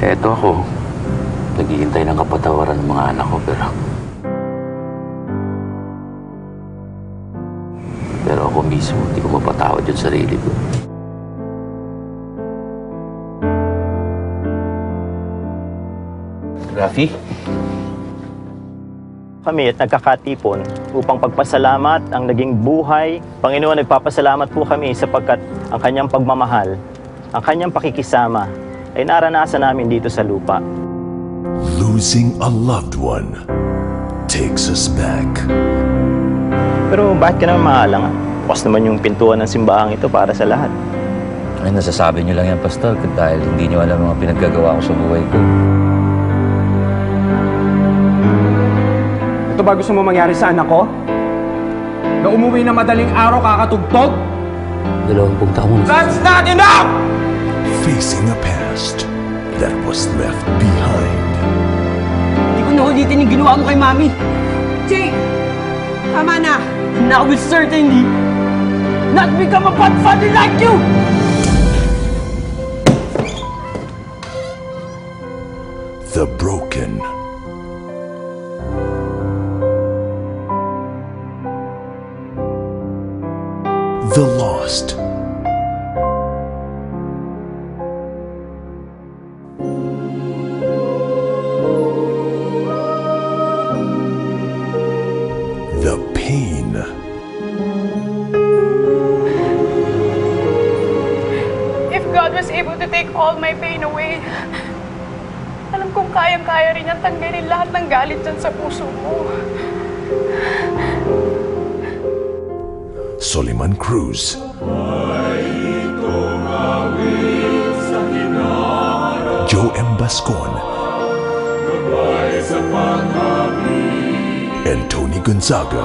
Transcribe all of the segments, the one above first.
Eto ako, naghihintay ng kapatawaran ng mga anak ko, pero ako mismo, hindi ko mapatawad yung sarili ko. Rafi? Kami at nagkakatipon upang pagpasalamat ang naging buhay. Panginoon, nagpapasalamat po kami sapagkat ang kanyang pagmamahal, ang kanyang pakikisama ay naranasan namin dito sa lupa. Losing a loved one takes us back. Pero bakit ka naman maalang? Bukas naman yung pintuan ng simbahang ito para sa lahat. Ay, nasasabi niyo lang yan, Pastor, dahil hindi niyo alam mga pinaggagawa ko sa buhay ko. Ito ba gusto mo mangyari sa anak ko? Na umuwi na madaling araw kakatugtog? 20 taon. That's not enough! Facing a past that was left behind. Hindi ko naulitin yung ginawa mo kay Mami. Jake! Tama na! And I will certainly not become a bad father like you! The broken. The lost. The pain. If God was able to take all my pain away, alam kong kayang-kaya rin niyang tanggalin lahat ng galit dyan sa puso ko. Soliman Cruz. Joe M. Bascon. And Tony Gonzaga.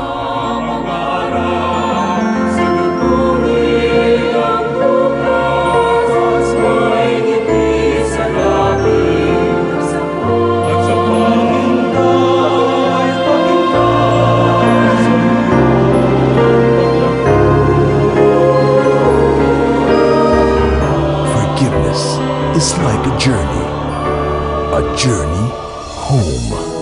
Forgiveness is like a journey home.